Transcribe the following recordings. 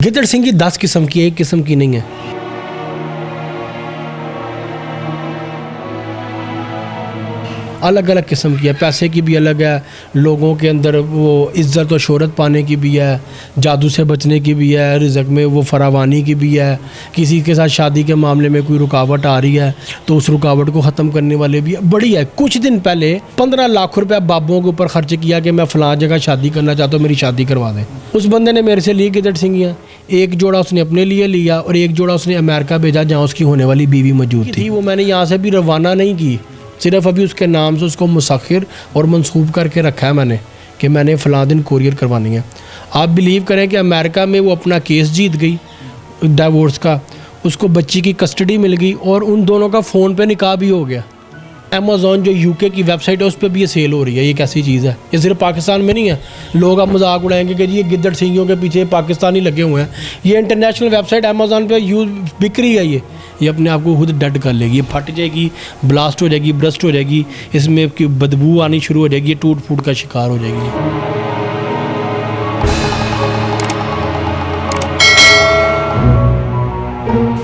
गिदड़ सिंह की 10 किस्म की, एक किस्म की नहीं है। अलग अलग किस्म की है। पैसे की भी अलग है, लोगों के अंदर वो इज़्ज़त और शोहरत पाने की भी है, जादू से बचने की भी है, रिज़्क में वो फरावानी की भी है। किसी के साथ शादी के मामले में कोई रुकावट आ रही है तो उस रुकावट को ख़त्म करने वाले भी है। बड़ी है। कुछ दिन पहले 15 लाख रुपया बाबुओं के ऊपर खर्च किया कि मैं फ़लाँ जगह शादी करना चाहता हूँ, मेरी शादी करवा दें। उस बंदे ने मेरे से ली गिदड़ सिंगियाँ। एक जोड़ा उसने अपने लिए लिया और एक जोड़ा उसने अमेरिका भेजा जहाँ उसकी होने वाली बीवी मौजूद थी। वो मैंने यहाँ से भी रवाना नहीं की, सिर्फ अभी उसके नाम से उसको मुसख्खिर और मंसूब करके रखा है मैंने कि मैंने फ़लाँ दिन कोरियर करवानी है। आप बिलीव करें कि अमेरिका में वो अपना केस जीत गई डाइवोर्स का, उसको बच्ची की कस्टडी मिल गई और उन दोनों का फ़ोन पे निकाह भी हो गया। अमेज़ॉन जो यूके की वेबसाइट है उस पर भी ये सेल हो रही है। ये कैसी चीज़ है? ये सिर्फ पाकिस्तान में नहीं है। लोग अब मजाक उड़ाएंगे कि जी ये गिद्दड़ सिंगियों के पीछे पाकिस्तानी लगे हुए हैं। ये इंटरनेशनल वेबसाइट अमेज़ॉन पे यूज बिक रही है। ये अपने आप को खुद डेड कर लेगी, ये फट जाएगी, ब्लास्ट हो जाएगी, ब्रस्ट हो जाएगी, इसमें की बदबू आनी शुरू हो जाएगी, ये टूट फूट का शिकार हो जाएगी।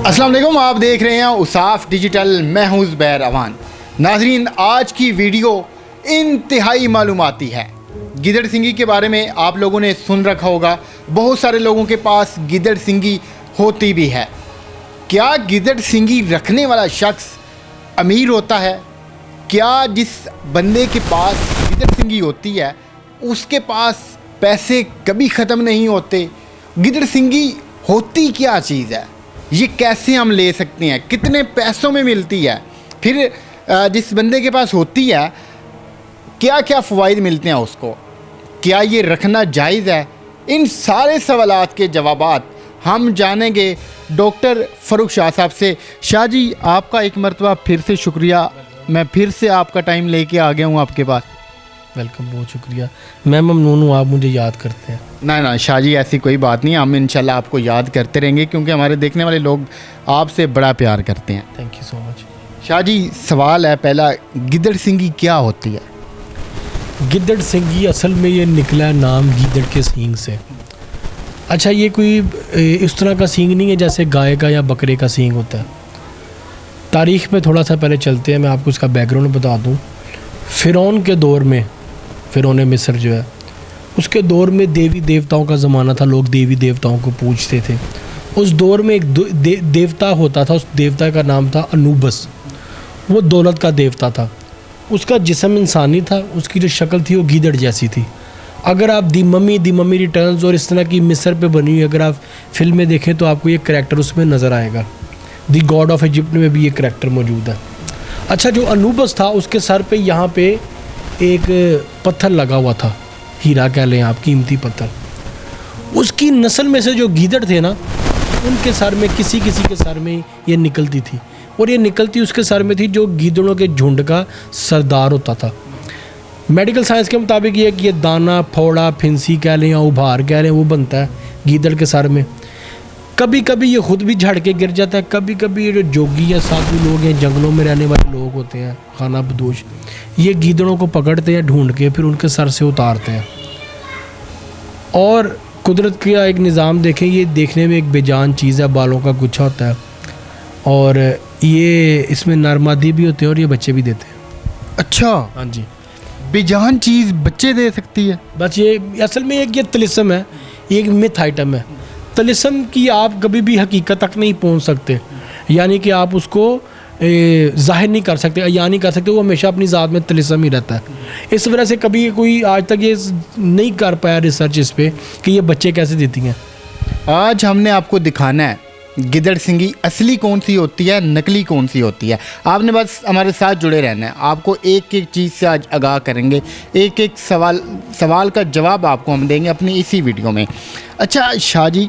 अस्सलाम वालेकुम, आप देख रहे हैं उसाफ डिजिटल। मैं हूं ज़ुबैर अवान। नाजरीन, आज की वीडियो इंतहाई मालूमाती है। गिदड़ सिंगी के बारे में आप लोगों ने सुन रखा होगा, बहुत सारे लोगों के पास गिदड़ सिंगी होती भी है। क्या गिदड़ सिंगी रखने वाला शख्स अमीर होता है? क्या जिस बंदे के पास गिदड़ सिंगी होती है उसके पास पैसे कभी ख़त्म नहीं होते? गिदड़ सिंगी होती क्या चीज़ है? ये कैसे हम ले सकते हैं? कितने पैसों में मिलती है? फिर जिस बंदे के पास होती है क्या क्या फ़वाइद मिलते हैं उसको? क्या ये रखना जायज़ है? इन सारे सवालात के जवाबात हम जानेंगे डॉक्टर फ़ारूक शाह साहब से। शाह जी, आपका एक मरतबा फिर से शुक्रिया। मैं फिर से आपका टाइम लेके आ गया हूँ आपके पास। वेलकम, बहुत शुक्रिया। मैं ममनून हूँ आप मुझे याद करते हैं। ना शाह जी, ऐसी कोई बात नहीं, हम इंशाल्लाह आपको याद करते रहेंगे क्योंकि हमारे देखने वाले लोग आपसे बड़ा प्यार करते हैं। Thank you so much. Shah ji, सवाल है पहला, गिदड़ सिंगी क्या होती है? गिदड़ सिंगी असल में ये निकला है नाम गिदड़ के सींग से। अच्छा, ये कोई इस तरह का सींग नहीं है जैसे गाय का या बकरे का सींग होता है। तारीख़ में थोड़ा सा पहले चलते हैं, मैं आपको इसका बैकग्राउंड बता दूँ। फ़िरौन के दौर में, फ़िरौन मिस्र जो है उसके दौर में देवी देवताओं का ज़माना था, लोग देवी देवताओं को पूजते थे। उस दौर में एक देवता होता था, उस देवता का नाम था अनूबस। वो दौलत का देवता था। उसका जिस्म इंसानी था, उसकी जो शक्ल थी वो गीदड़ जैसी थी। अगर आप दी मम्मी रिटर्न्स और इस तरह की मिस्र पे बनी हुई अगर आप फिल्में देखें तो आपको ये करैक्टर उसमें नज़र आएगा। दी गॉड ऑफ इजिप्ट में भी ये करैक्टर मौजूद है। अच्छा, जो अनूबस था उसके सर पे यहाँ पे एक पत्थर लगा हुआ था, हीरा कह लें आप, कीमती पत्थर। उसकी नस्ल में से जो गीदड़ थे ना, उनके सर में किसी के सर में ये निकलती थी और ये निकलती उसके सर में थी जो गीदड़ों के झुंड का सरदार होता था। मेडिकल साइंस के मुताबिक ये कि ये दाना, फोड़ा, फिंसी कह लें या उभार कह लें, वो बनता है गीदड़ के सर में। कभी कभी ये खुद भी झड़ के गिर जाता है। कभी कभी ये जो जोगी या साधु लोग हैं, जंगलों में रहने वाले लोग होते हैं, खाना बदोश, ये गीदड़ों को पकड़ते हैं ढूंढ के, फिर उनके सर से उतारते हैं। और कुदरत का एक निज़ाम देखें, ये देखने में एक बेजान चीज़ है, बालों का गुच्छा होता है और ये इसमें नरमादी भी होते हैं और ये बच्चे भी देते हैं। अच्छा, हाँ जी, बेजान चीज़ बच्चे दे सकती है। बस ये असल में एक ये तिलिस्म है, ये एक मिथ आइटम है। तिलिस्म की आप कभी भी हकीकत तक नहीं पहुंच सकते, यानी कि आप उसको ज़ाहिर नहीं कर सकते या नहीं कर सकते, वो हमेशा अपनी ज़ात में तिलिस्म ही रहता है। इस वजह से कभी कोई आज तक ये नहीं कर पाया रिसर्च इस पर कि ये बच्चे कैसे देती हैं। आज हमने आपको दिखाना है गिदड़ सिंगी असली कौन सी होती है, नकली कौन सी होती है। आपने बस हमारे साथ जुड़े रहना है। आपको एक एक चीज़ से आज आगाह करेंगे, एक एक सवाल का जवाब आपको हम देंगे अपनी इसी वीडियो में। अच्छा शाह जी,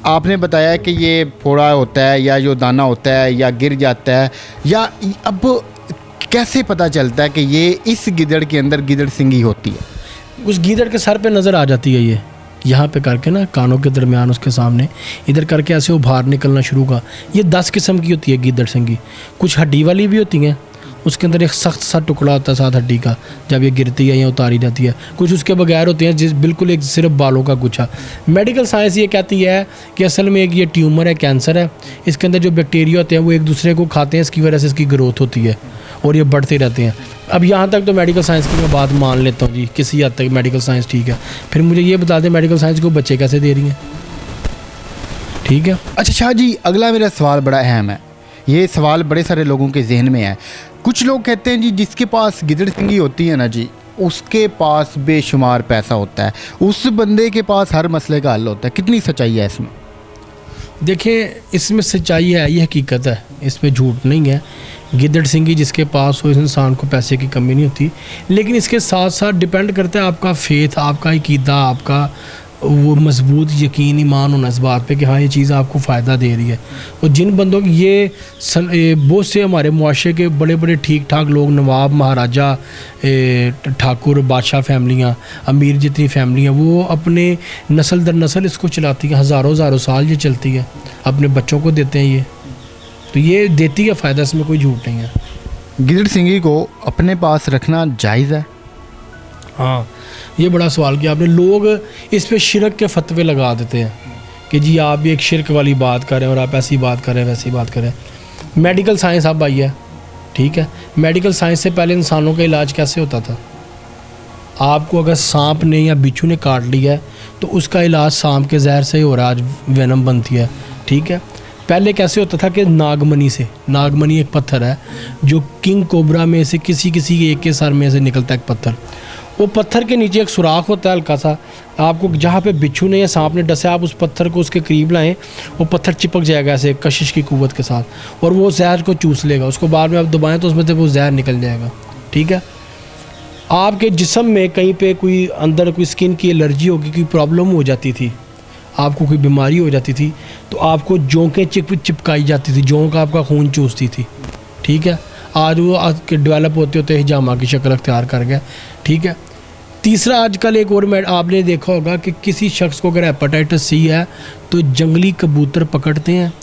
आपने बताया कि ये फोड़ा होता है या जो दाना होता है या गिर जाता है, या अब कैसे पता चलता है कि ये इस गिदड़ के अंदर गिदड़ सिंगी होती है? उस गीदड़ के सर पे नज़र आ जाती है। ये यहाँ पे करके ना, कानों के दरमियान उसके सामने इधर करके ऐसे उभार निकलना शुरू का। ये 10 किस्म की होती है गीदड़ सिंगी। कुछ हड्डी वाली भी होती हैं उसके अंदर एक सख्त सा टुकड़ा होता है साथ हड्डी का, जब ये गिरती है या उतारी जाती है। कुछ उसके बगैर होते हैं जिस बिल्कुल एक सिर्फ बालों का गुच्छा। मेडिकल साइंस ये कहती है कि असल में एक ये ट्यूमर है, कैंसर है, इसके अंदर जो बैक्टीरिया होते हैं वो एक दूसरे को खाते हैं, इसकी वजह से इसकी ग्रोथ होती है और ये बढ़ते रहते हैं। अब यहाँ तक तो मेडिकल साइंस की मैं बात मान लेता हूँ जी, किसी हद तक मेडिकल साइंस ठीक है। फिर मुझे ये बता दें मेडिकल साइंस को बच्चे कैसे दे रही हैं? ठीक है। अच्छा शाह जी, अगला मेरा सवाल बड़ा अहम है। ये सवाल बड़े सारे लोगों के जहन में है। कुछ लोग कहते हैं जी जिसके पास गिदड़ सिंगी होती है ना जी, उसके पास बेशुमार पैसा होता है, उस बंदे के पास हर मसले का हल होता है। कितनी सच्चाई है इसमें? देखिए, इसमें सच्चाई है, ये हकीकत है, इसमें झूठ नहीं है। गिदड़ सिंगी जिसके पास हो, इस इंसान को पैसे की कमी नहीं होती। लेकिन इसके साथ साथ डिपेंड करता है आपका फेथ, आपका अकीदा, आपका वो मजबूत यकीन ईमान होना इस बात पे कि हाँ ये चीज़ आपको फ़ायदा दे रही है। और जिन बंदों की ये बहुत से हमारे मुआशरे के बड़े बड़े ठीक ठाक लोग, नवाब, महाराजा, ठाकुर, बादशाह फैमिलियाँ, अमीर जितनी फैमिलियाँ, वो अपने नस्ल दर नस्ल इसको चलाती हैं, हज़ारों हज़ारों साल ये चलती है, अपने बच्चों को देते हैं ये। तो ये देती है फ़ायदा, इसमें कोई झूठ नहीं है। गिदड़ सिंगी को अपने पास रखना जायज़ है? हाँ, ये बड़ा सवाल किया आपने। लोग इस पे शिरक के फतवे लगा देते हैं कि जी आप भी एक शिरक वाली बात कर रहे हैं और आप ऐसी बात कर रहे हैं, वैसी बात कर रहे हैं। मेडिकल साइंस अब आई है, ठीक है। मेडिकल साइंस से पहले इंसानों का इलाज कैसे होता था? आपको अगर सांप ने या बिच्छू ने काट लिया है तो उसका इलाज सांप के जहर से ही हो रहा है, आज वेनम बनती है, ठीक है। पहले कैसे होता था कि नागमनी से, नागमनी एक पत्थर है जो किंग कोबरा में से किसी एक के सर में से निकलता है एक पत्थर। वो पत्थर के नीचे एक सुराख होता है हल्का सा, आपको जहाँ पे बिच्छू ने या सांप ने डसा, आप उस पत्थर को उसके करीब लाएं, वो पत्थर चिपक जाएगा ऐसे कशिश की कुव्वत के साथ, और वो जहर को चूस लेगा। उसको बाद में आप दबाएं तो उसमें से वो जहर निकल जाएगा, ठीक है। आपके जिस्म में कहीं पे कोई अंदर कोई स्किन की एलर्जी होगी, कोई प्रॉब्लम हो जाती थी, आपको कोई बीमारी हो जाती थी, तो आपको जोंकें चिपकाई जाती थी, जोंक आपका खून चूसती थी, ठीक है। आज वो डेवलप होते होते हिजामा की शक्ल अख्तियार कर गया, ठीक है। तीसरा, आजकल एक और आपने देखा होगा कि किसी शख्स को अगर हेपेटाइटिस सी है तो जंगली कबूतर पकड़ते हैं,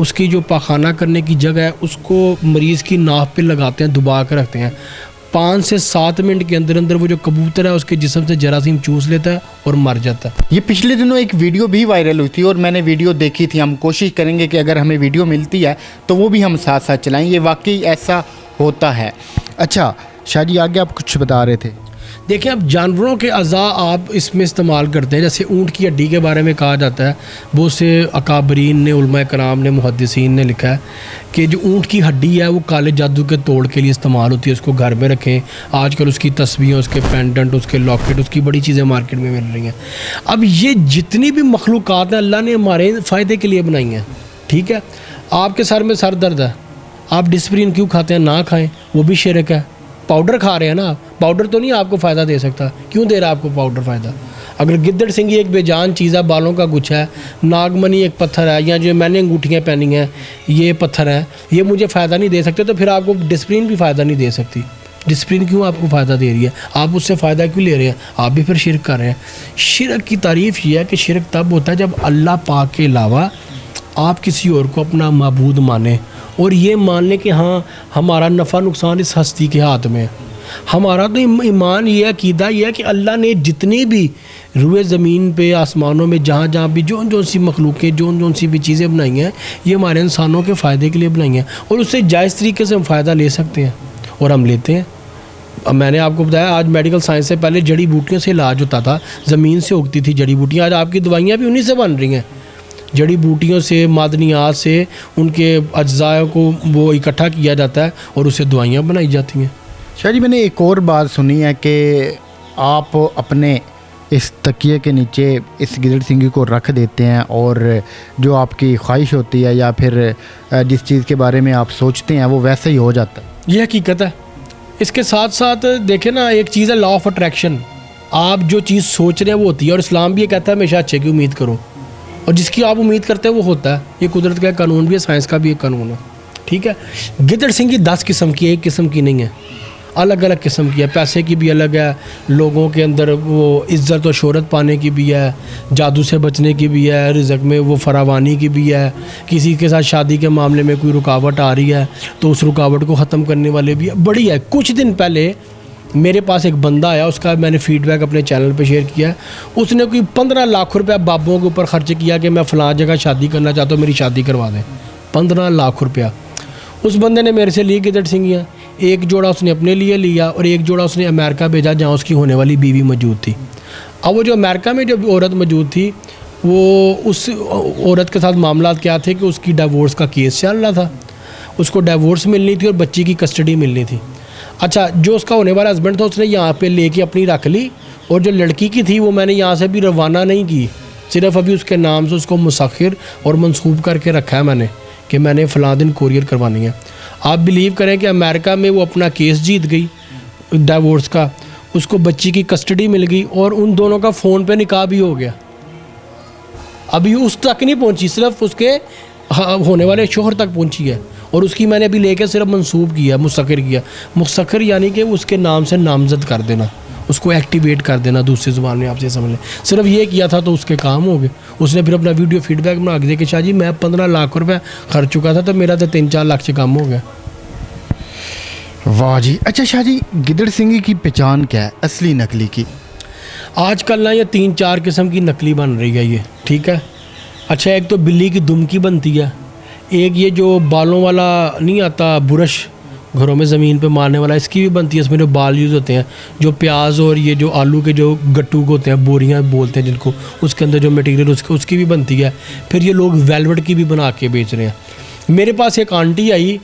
उसकी जो पाखाना करने की जगह है उसको मरीज़ की नाक पे लगाते हैं, दबा कर रखते हैं। 5 से 7 मिनट के अंदर अंदर वो जो कबूतर है उसके जिस्म से जरासीम चूस लेता है और मर जाता है। ये पिछले दिनों एक वीडियो भी वायरल हुई थी और मैंने वीडियो देखी थी। हम कोशिश करेंगे कि अगर हमें वीडियो मिलती है तो वो भी हम साथ साथ चलाएं। ये वाकई ऐसा होता है। अच्छा शाह जी, आगे आप कुछ बता रहे थे। देखिए, अब जानवरों के अज़ा आप इसमें इस्तेमाल करते हैं, जैसे ऊँट की हड्डी के बारे में कहा जाता है, बहुत से अकाबरीन ने, उलमा कराम ने, मुहद्दिसीन ने लिखा है कि जो ऊँट की हड्डी है वो काले जादू के तोड़ के लिए इस्तेमाल होती है, उसको घर में रखें। आजकल उसकी तस्वीरें, उसके पेंडेंट, उसके लॉकेट, उसकी बड़ी चीज़ें मार्केट में मिल रही हैं। अब ये जितनी भी मखलूक़ात हैं अल्लाह ने हमारे फ़ायदे के लिए बनाई हैं, ठीक है। आपके सर में सर दर्द है, आप डिस्प्रिन क्यों खाते हैं? ना खाएं, वो भी शिरक है। पाउडर खा रहे हैं ना, पाउडर तो नहीं आपको फ़ायदा दे सकता, क्यों दे रहा है आपको पाउडर फ़ायदा? अगर गिद्दड़ सिंगी एक बेजान चीज़ है, बालों का गुच्छा है, नागमनी एक पत्थर है, या जो मैंने अंगूठियाँ पहनी हैं ये पत्थर है, ये मुझे फ़ायदा नहीं दे सकते, तो फिर आपको डिस्प्रिन भी फ़ायदा नहीं दे सकती। डिस्प्रिन क्यों आपको फ़ायदा दे रही है? आप उससे फ़ायदा क्यों ले रहे हैं? आप भी फिर शिरक कर रहे हैं। शिरक की तारीफ़ ये है कि शिरक तब होता है जब अल्लाह पाक के अलावा आप किसी और को अपना माबूद माने, और ये मान लें कि हाँ हमारा नफ़ा नुकसान इस हस्ती के हाथ में है। हमारा तो ईमान ये अकीदा ये है कि अल्लाह ने जितनी भी रुए ज़मीन पे, आसमानों में, जहाँ जहाँ भी जो सी मखलूक़ें, जो सी भी चीज़ें बनाई हैं, ये हमारे इंसानों के फ़ायदे के लिए बनाई हैं, और उससे जायज़ तरीके से हम फ़ायदा ले सकते हैं और हम लेते हैं। अब मैंने आपको बताया, आज मेडिकल साइंस से पहले जड़ी बूटियों से इलाज होता था, ज़मीन से उगती थी जड़ी बूटियाँ, आज आपकी दवाइयाँ भी उन्हीं से बन रही हैं। जड़ी बूटियों से, मादनियात से उनके अज्जाए को वो इकट्ठा किया जाता है और उससे दवाइयाँ बनाई जाती हैं। शाह जी, मैंने एक और बात सुनी है कि आप अपने इस तकिए के नीचे इस गिदड़ सिंगी को रख देते हैं और जो आपकी ख्वाहिश होती है या फिर जिस चीज़ के बारे में आप सोचते हैं वो वैसे ही हो जाता है। ये हकीकत है। इसके साथ साथ देखें ना, एक चीज़ है लॉ ऑफ अट्रैक्शन। आप जो चीज़ सोच रहे हैं वो होती है, और इस्लाम भी ये कहता है हमेशा अच्छे की उम्मीद करो, और जिसकी आप उम्मीद करते हैं वो होता है। ये कुदरत का कानून भी है, साइंस का भी एक कानून है, ठीक है। गिदड़ सिंगी 10 किस्म की, एक किस्म की नहीं है। अलग अलग किस्म की है। पैसे की भी अलग है, लोगों के अंदर वो इज़्ज़त और शोहरत पाने की भी है, जादू से बचने की भी है, रिज़्क में वो फरावानी की भी है, किसी के साथ शादी के मामले में कोई रुकावट आ रही है तो उस रुकावट को ख़त्म करने वाले भी है। बड़ी है। कुछ दिन पहले मेरे पास एक बंदा आया, उसका मैंने फ़ीडबैक अपने चैनल पे शेयर किया है। उसने कोई 15 लाख रुपया बाबों के ऊपर ख़र्च किया कि मैं फ़लाँ जगह शादी करना चाहता हूँ, मेरी शादी करवा दें। 15 लाख रुपया उस बंदे ने मेरे से लिए गिदड़ सिंगियाँ। एक जोड़ा उसने अपने लिए लिया और एक जोड़ा उसने अमेरिका भेजा, जहाँ उसकी होने वाली बीवी मौजूद थी। अब वो जो अमेरिका में जो औरत मौजूद थी, वो उस औरत के साथ मामला क्या थे कि उसकी डिवोर्स का केस चल रहा था, उसको डिवोर्स मिलनी थी और बच्ची की कस्टडी मिलनी थी। अच्छा, जो उसका होने वाला हस्बैंड था उसने यहाँ पे लेके अपनी रख ली, और जो लड़की की थी वो मैंने यहाँ से भी रवाना नहीं की, सिर्फ अभी उसके नाम से उसको मुसख्खिर और मंसूब करके रखा है मैंने कि मैंने फ़लाँ दिन कोरियर करवानी है। आप बिलीव करें कि अमेरिका में वो अपना केस जीत गई डिवोर्स का, उसको बच्ची की कस्टडी मिल गई और उन दोनों का फ़ोन पे निकाह भी हो गया। अभी उस तक नहीं पहुंची, सिर्फ उसके होने वाले शोहर तक पहुंची है, और उसकी मैंने अभी लेके सिर्फ मंसूब किया, मुस्तकिर किया। मुस्तकिर यानी कि उसके नाम से नामजद कर देना, उसको एक्टिवेट कर देना, दूसरी ज़ुबान में आपसे समझ लें। सिर्फ ये किया था तो उसके काम हो गए। उसने फिर अपना वीडियो फीडबैक बना के दिया कि शाह जी मैं 15 लाख रुपये खर्च चुका था, तो मेरा तो 3-4 लाख से कम हो गया। वाह जी। अच्छा शाह जी, गिदड़ सिंगी की पहचान क्या है, असली नकली की? आजकल ना ये 3-4 किस्म की नकली बन रही है ये, ठीक है। अच्छा, एक तो बिल्ली की दुम की बनती है, एक ये जो बालों वाला नहीं आता ब्रश घरों में ज़मीन पे मारने वाला, इसकी भी बनती है। इसमें जो बाल यूज़ होते हैं, जो प्याज और ये जो आलू के जो गट्टू होते हैं, बोरियां बोलते हैं जिनको, उसके अंदर जो मटेरियल उसकी भी बनती है। फिर ये लोग वेलवेट की भी बना के बेच रहे हैं। मेरे पास एक आंटी आई,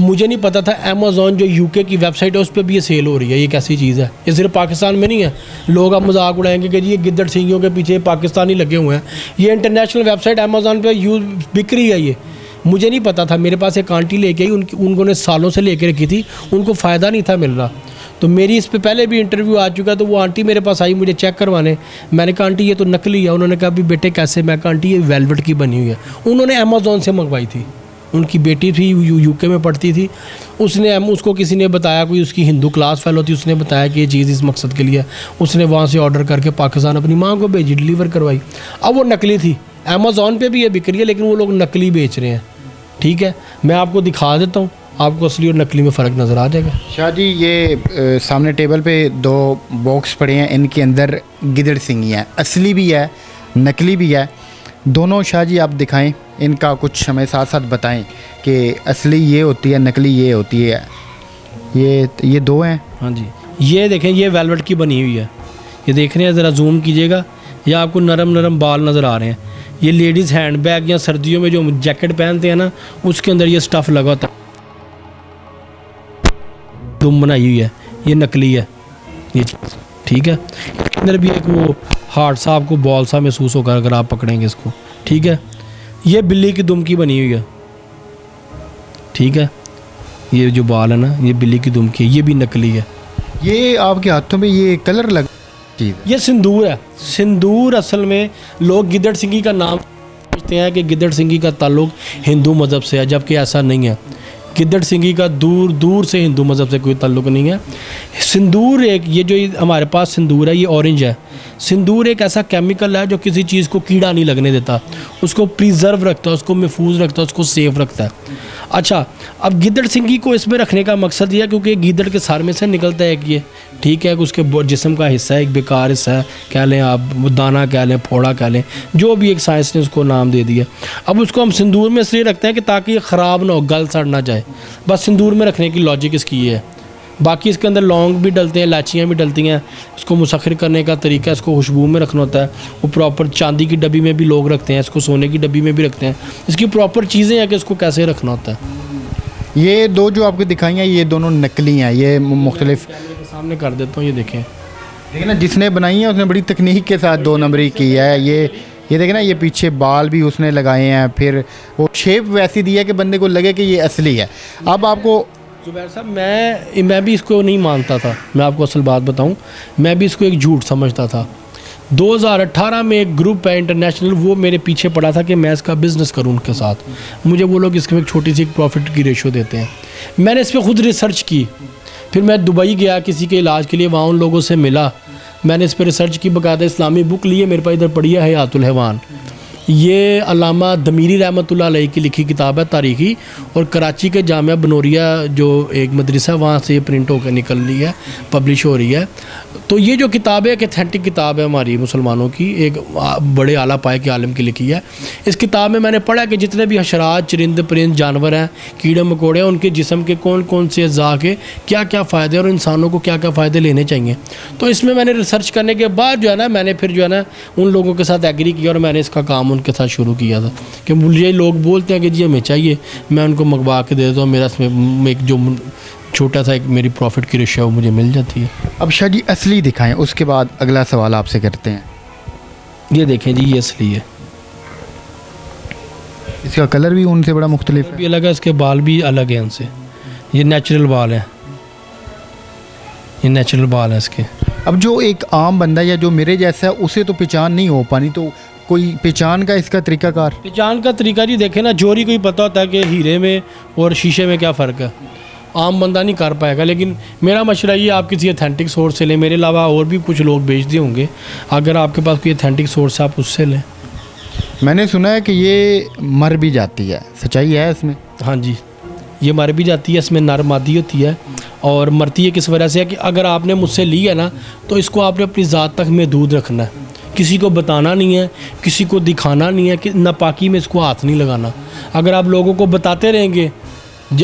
मुझे नहीं पता था अमेज़ॉन जो यूके की वेबसाइट है उस पर भी ये सेल हो रही है। ये कैसी चीज़ है? ये सिर्फ पाकिस्तान में नहीं है। लोग अब मजाक उड़ाएंगे कि जी ये गिद्दड़ सिंगियों के पीछे पाकिस्तानी लगे हुए हैं। ये इंटरनेशनल वेबसाइट अमेज़ॉन पे बिक रही है। ये मुझे नहीं पता था। मेरे पास एक आंटी लेके आई, उन्होंने सालों से लेके रखी थी, उनको फ़ायदा नहीं था मिल रहा। तो मेरी इस पे पहले भी इंटरव्यू आ चुका, तो वो आंटी मेरे पास आई मुझे चेक करवाने। मैंने कहा आंटी ये तो नकली है। उन्होंने कहा अभी बेटे कैसे? मैं कहा आंटी ये वेलवेट की बनी हुई है। उन्होंने अमेज़ॉन से मंगवाई थी। उनकी बेटी थी, यूके में पढ़ती थी। उसको किसी ने बताया, कोई उसकी हिंदू क्लास फेलो थी, उसने बताया कि ये चीज़ इस मकसद के लिए है। उसने वहाँ से ऑर्डर करके पाकिस्तान अपनी माँ को भेजी, डिलीवर करवाई। अब वो नकली थी। अमेज़ॉन पे भी ये बिक रही है, लेकिन वो लोग नकली बेच रहे हैं। ठीक है, मैं आपको दिखा देता हूँ, आपको असली और नकली में फ़र्क नज़र आ जाएगा। शाह जी ये सामने टेबल पे 2 बॉक्स पड़े हैं, इनके अंदर गिदड़ सिंगियाँ हैं, असली भी है नकली भी है। दोनों शाह जी आप दिखाएं, इनका कुछ हमें साथ साथ बताएं कि असली ये होती है, नकली ये होती है। ये 2 हैं। हाँ जी, ये देखें, ये वेलवेट की बनी हुई है। ये देख रहे हैं, ज़रा जूम कीजिएगा, ये आपको नरम नरम बाल नज़र आ रहे हैं। ये लेडीज़ हैंड बैग या सर्दियों में जो जैकेट पहनते हैं ना, उसके अंदर ये स्टफ़ लगा होता है। दुम बनाई हुई है, ये नकली है ये चीज़। ठीक है, अंदर भी एक वो हार्ड सा आपको बॉल सा महसूस होगा अगर आप पकड़ेंगे इसको। ठीक है, ये बिल्ली की दुम की बनी हुई है। ठीक है, ये जो बाल है ना, ये बिल्ली की दुम की है, ये भी नकली है। ये आपके हाथों में ये कलर लग चीज़, ये सिंदूर है। सिंदूर असल में लोग गिद्दड़ सिंगी का नाम समझते हैं कि गिद्दड़ सिंगी का ताल्लुक हिंदू मज़हब से है, जबकि ऐसा नहीं है। गिद्दड़ सिंगी का दूर दूर से हिंदू मज़हब से कोई ताल्लुक नहीं है। सिंदूर एक, ये जो हमारे पास सिंदूर है, ये ऑरेंज है। सिंदूर एक ऐसा केमिकल है जो किसी चीज़ को कीड़ा नहीं लगने देता, उसको प्रिजर्व रखता है, उसको महफूज रखता है, उसको सेफ रखता है। अच्छा, अब गिद्दड़ सिंगी को इसमें रखने का मकसद ये है क्योंकि गिद्दड़ के सर में से निकलता है एक ये, ठीक है, उसके जिस्म का हिस्सा है, एक बेकार हिस्सा है, कह लें आप, दाना कह लें, फोड़ा कह लें, जो भी एक साइंस ने उसको नाम दे दिया। अब उसको हम सिंदूर में इसलिए रखते हैं कि ताकि ये ख़राब ना हो, गल सड़ ना जाए। बस सिंदूर में रखने की लॉजिक इसकी ये है। बाकी इसके अंदर लौंग भी डलते हैं, इलायचियाँ भी डलती हैं। इसको मुसख्खिर करने का तरीका, इसको खुशबू में रखना होता है। वो प्रॉपर चांदी की डब्बी में भी लोग रखते हैं, इसको सोने की डब्बी में भी रखते हैं। इसकी प्रॉपर चीज़ें हैं कि इसको कैसे रखना होता है। ये 2 जो आपको दिखाई हैं, ये दोनों नकली हैं। ये मुख्तलिफ सामने कर देता हूँ, ये देखें। देखिए ना, जिसने बनाई है उसने बड़ी तकनीक के साथ 2 नंबरी की है। ये देखें ना, ये पीछे बाल भी उसने लगाए हैं, फिर वो शेप वैसी दी है कि बंदे को लगे कि ये असली है। अब आपको जुबैर साहब, मैं भी इसको नहीं मानता था। मैं आपको असल बात बताऊं, मैं भी इसको एक झूठ समझता था। 2018 में एक ग्रुप है इंटरनेशनल, वो मेरे पीछे पड़ा था कि मैं इसका बिज़नेस करूं उनके साथ। मुझे वो लोग इसमें एक छोटी सी प्रॉफिट की रेशो देते हैं। मैंने इस पर ख़ुद रिसर्च की, फिर मैं दुबई गया किसी के इलाज के लिए, वहाँ उन लोगों से मिला, मैंने इस पर रिसर्च की, बाकायदा इस्लामी बुक ली है मेरे पास, इधर पढ़ी है हयातुल हैवान। ये अल्लामा दमीरी रहमतुल्लाह अलैह की लिखी किताब है तारीख़ी, और कराची के जामिया बनोरिया जो एक मदरसा वहाँ से प्रिंट होकर निकल रही है, पब्लिश हो रही है। तो ये जो किताब है एक एथेंटिक किताब है हमारी मुसलमानों की, एक बड़े आला पाए के आलिम की लिखी है। इस किताब में मैंने पढ़ा कि जितने भी हशरात, चरिंद परिंद जानवर हैं, कीड़े मकोड़े हैं, उनके जिस्म के कौन कौन से अज़ा के क्या क्या फ़ायदे और इंसानों को क्या क्या फ़ायदे लेने चाहिए। तो इसमें मैंने रिसर्च करने के बाद जो है ना, मैंने फिर जो है ना उन लोगों के साथ एग्री किया और मैंने इसका काम उनके साथ शुरू किया था कि मुझे लोग बोलते हैं कि जी हमें चाहिए, मैं उनको मंगवा के दे देता हूँ, मेरा इसमें एक जो छोटा सा एक मेरी प्रॉफिट की रेशियो है वो मुझे मिल जाती है। अब शाह जी असली दिखाएं, उसके बाद अगला सवाल आपसे करते हैं। ये देखें जी, ये असली है, इसका कलर भी उनसे बड़ा मुख्तलिफ है, भी अलग है, इसके बाल भी अलग हैं उनसे, ये नेचुरल बाल हैं, ये नेचुरल बाल हैं इसके। अब जो एक आम बंदा या जो मेरे जैसा है उसे तो पहचान नहीं हो पानी, तो कोई पहचान का इसका तरीकाकार? पहचान का तरीका जी देखें ना, जोरी को ही पता होता है कि हीरे में और शीशे में क्या फ़र्क है, आम बंदा नहीं कर पाएगा। लेकिन मेरा मशवरा ये, आप किसी अथेंटिक सोर्स से लें, मेरे अलावा और भी कुछ लोग बेचते होंगे, अगर आपके पास कोई अथेंटिक सोर्स है आप उससे लें। मैंने सुना है कि ये मर भी जाती है, सच्चाई है इसमें? हाँ जी, ये मर भी जाती है, इसमें नर मादी होती है, और मरती है किस वजह से है कि अगर आपने मुझसे ली है ना, तो इसको आपने अपनी ज़ात तक महदूद रखना है, किसी को बताना नहीं है, किसी को दिखाना नहीं है, कि नापाकी में इसको हाथ नहीं लगाना। अगर आप लोगों को बताते रहेंगे,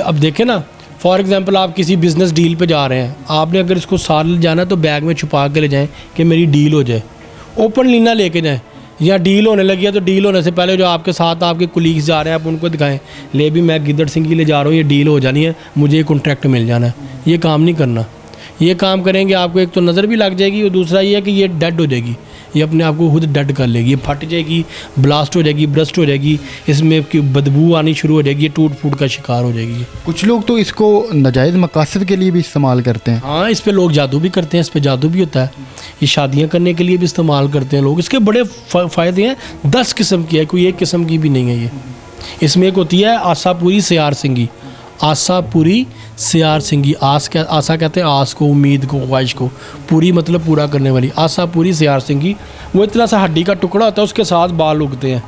अब देखें ना, फॉर एग्ज़ाम्पल आप किसी बिज़नेस डील पे जा रहे हैं, आपने अगर इसको साथ ले जाना है तो बैग में छुपा के ले जाएं कि मेरी डील हो जाए, ओपनली ना लेके जाएं। या डील होने लगी है तो डील होने से पहले जो आपके साथ आपके कुलीग्स जा रहे हैं आप उनको दिखाएं, ले भी मैं गिद्दड़ सिंह के लिए जा रहा हूँ, ये डील हो जानी है, मुझे ये कॉन्ट्रैक्ट मिल जाना है। ये काम नहीं करना। ये काम करेंगे आपको एक तो नज़र भी लग जाएगी, और दूसरा ये है कि ये डेड हो जाएगी, ये अपने आप को खुद डेड कर लेगी, ये फट जाएगी, ब्लास्ट हो जाएगी, ब्रस्ट हो जाएगी, इसमें की बदबू आनी शुरू हो जाएगी, ये टूट फूट का शिकार हो जाएगी। कुछ लोग तो इसको नाजायज़ मकासद के लिए भी इस्तेमाल करते हैं। हाँ, इस पे लोग जादू भी करते हैं, इस पे जादू भी होता है, ये शादियाँ करने के लिए भी इस्तेमाल करते हैं लोग। इसके बड़े फ़ायदे हैं, 10 किस्म की है, कोई एक किस्म की भी नहीं है ये। इसमें एक होती है आसापुरी सियार सिंगी, आसापुरी सियार सिंगी, आसा कहते हैं आस को, उम्मीद को, ख्वाहिश को, पूरी मतलब पूरा करने वाली, आसापुरी सियार सिंगी। वो इतना सा हड्डी का टुकड़ा होता है, उसके साथ बाल उगते हैं,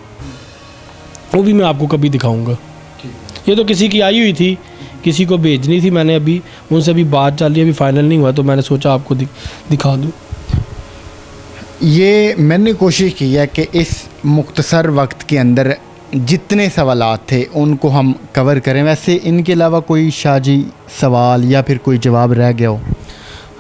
वो भी मैं आपको कभी दिखाऊंगा। ये तो किसी की आई हुई थी, किसी को भेजनी थी मैंने, अभी उनसे अभी बात चल रही है, अभी फाइनल नहीं हुआ, तो मैंने सोचा आपको दिखा दूँ। ये मैंने कोशिश की है कि इस मुख्तसर वक्त के अंदर जितने सवालात थे उनको हम कवर करें। वैसे इनके अलावा कोई शाजी सवाल या फिर कोई जवाब रह गया हो?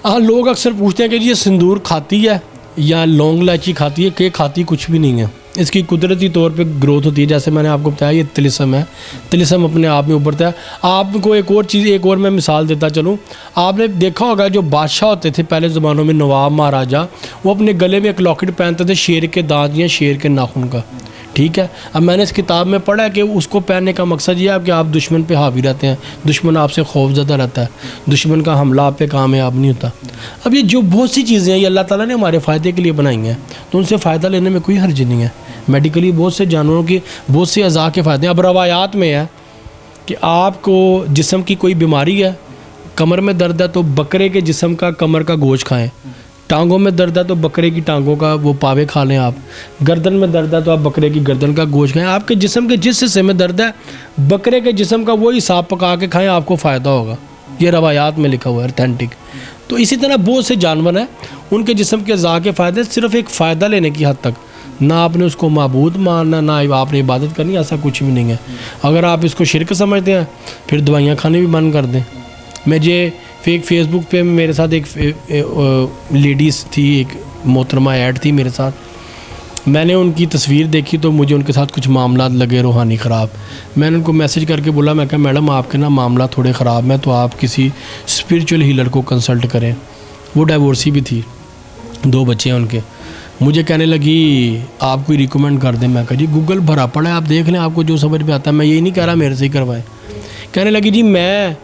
हाँ, लोग अक्सर पूछते हैं कि ये सिंदूर खाती है या लौंग इलायची खाती है, कि खाती कुछ भी नहीं है। इसकी कुदरती तौर पे ग्रोथ होती है, जैसे मैंने आपको बताया ये तिलिस्म है, तिलिस्म अपने आप में उभरता है। आपको एक और चीज़, एक और मैं मिसाल देता चलूँ, आपने देखा होगा जो बादशाह होते थे पहले ज़मानों में, नवाब महाराजा, वो अपने गले में एक लॉकेट पहनते थे शेर के दांत या शेर के नाखून का, ठीक है। अब मैंने इस किताब में पढ़ा कि उसको पहनने का मकसद ये है कि आप दुश्मन पे हावी रहते हैं, दुश्मन आपसे खौफज़दा रहता है, दुश्मन का हमला आप पे कामयाब नहीं होता। अब ये जो बहुत सी चीज़ें हैं ये अल्लाह ताला ने हमारे फ़ायदे के लिए बनाई हैं, तो उनसे फ़ायदा लेने में कोई हर्ज नहीं है। मेडिकली बहुत से जानवरों की बहुत से अज़ा के फ़ायदे हैं। अब रवायात में है कि आपको जिस्म की कोई बीमारी है, कमर में दर्द है तो बकरे के जिस्म का कमर का गोश्त खाएँ, टांगों में दर्द है तो बकरे की टांगों का वो पावे खा लें, आप गर्दन में दर्द है तो आप बकरे की गर्दन का गोश्त खाएं, आपके जिस्म के जिस हिस्से में दर्द है बकरे के जिस्म का वही हिसाब पका के खाएं, आपको फ़ायदा होगा। ये रवायात में लिखा हुआ है, ऑथेंटिक। तो इसी तरह बहुत से जानवर हैं, उनके जिस्म के अज़ा के फ़ायदे सिर्फ एक फ़ायदा लेने की हद तक, ना आपने उसको माबूद मानना, ना आपने इबादत करनी, ऐसा कुछ भी नहीं है। अगर आप इसको शिरक समझते हैं फिर दवाइयाँ खाने भी बंद कर दें। मुझे फेसबुक पे मेरे साथ एक लेडीज़ थी, एक मोहतरमा ऐड थी मेरे साथ, मैंने उनकी तस्वीर देखी तो मुझे उनके साथ कुछ मामला लगे रूहानी ख़राब। मैंने उनको मैसेज करके बोला, मैं कहा मैडम आपके ना मामला थोड़े ख़राब हैं, तो आप किसी स्पिरिचुअल हीलर को कंसल्ट करें। वो डाइवोर्सी भी थी, 2 बच्चे हैं उनके। मुझे कहने लगी आप कोई रिकमेंड कर दें। मैं कहा जी गूगल भरा पड़ा है, आप देख लें, आपको जो समझ में आता है। मैं यही नहीं कह रहा मेरे से ही करवाएं। कहने लगी जी मैं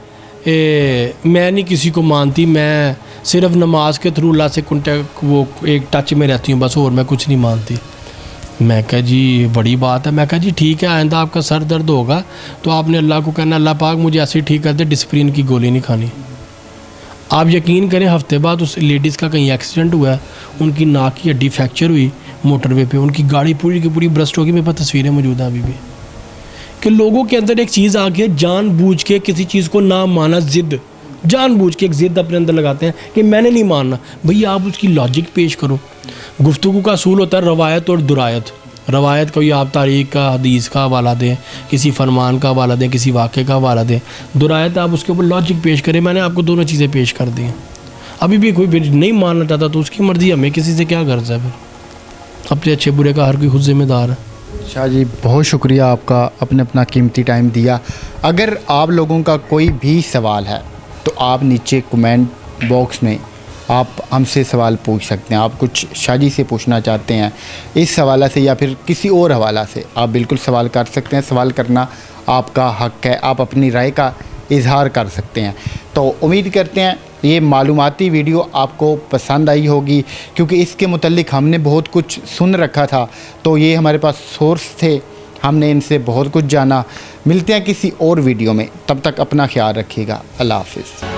नहीं किसी को मानती, मैं सिर्फ नमाज के थ्रू अल्लाह से कॉन्टैक्ट वो एक टच में रहती हूँ बस, और मैं कुछ नहीं मानती। मैं कहा जी बड़ी बात है। मैं कहा जी ठीक है, आइंदा आपका सर दर्द होगा तो आपने अल्लाह को कहना अल्लाह पाक मुझे ऐसे ही ठीक कर दे, डिस्प्रिन की गोली नहीं खानी। आप यकीन करें हफ्ते बाद उस लेडीज़ का कहीं एक्सीडेंट हुआ है, उनकी नाक की हड्डी फ्रैक्चर हुई मोटरवे पे, उनकी गाड़ी पूरी की पूरी ब्रस्ट होगी। मेरे पास तस्वीरें मौजूद हैं अभी भी कि लोगों के अंदर एक चीज़ आ गई है, जानबूझ के किसी चीज़ को ना माना, ज़िद्द, जानबूझ के एक ज़िद्द अपने अंदर लगाते हैं कि मैंने नहीं मानना। भैया आप उसकी लॉजिक पेश करो। गुफ्तगू का असूल होता है रवायत और दुरायत। रवायत कोई आप तारीख़ का, हदीस का हवाला दें, किसी फरमान का हवाला दें, किसी वाक़े का हवाला दें। दुरायत आप उसके ऊपर लॉजिक पेश करें। मैंने आपको दोनों चीज़ें पेश कर दी हैं। अभी भी कोई फिर नहीं मानना चाहता तो उसकी मर्ज़ी, हमें किसी से क्या गर्ज है। फिर अपने अच्छे बुरे का हर कोई खुद जिम्मेदार है। शाह जी बहुत शुक्रिया आपका, आपने अपना कीमती टाइम दिया। अगर आप लोगों का कोई भी सवाल है तो आप नीचे कमेंट बॉक्स में आप हमसे सवाल पूछ सकते हैं। आप कुछ शाह जी से पूछना चाहते हैं इस हवाला से या फिर किसी और हवाला से, आप बिल्कुल सवाल कर सकते हैं। सवाल करना आपका हक़ है, आप अपनी राय का इजहार कर सकते हैं। तो उम्मीद करते हैं ये मालूमाती वीडियो आपको पसंद आई होगी, क्योंकि इसके मुतल्लिक हमने बहुत कुछ सुन रखा था, तो ये हमारे पास सोर्स थे, हमने इनसे बहुत कुछ जाना। मिलते हैं किसी और वीडियो में, तब तक अपना ख्याल रखिएगा। अल्लाह हाफ़िज़।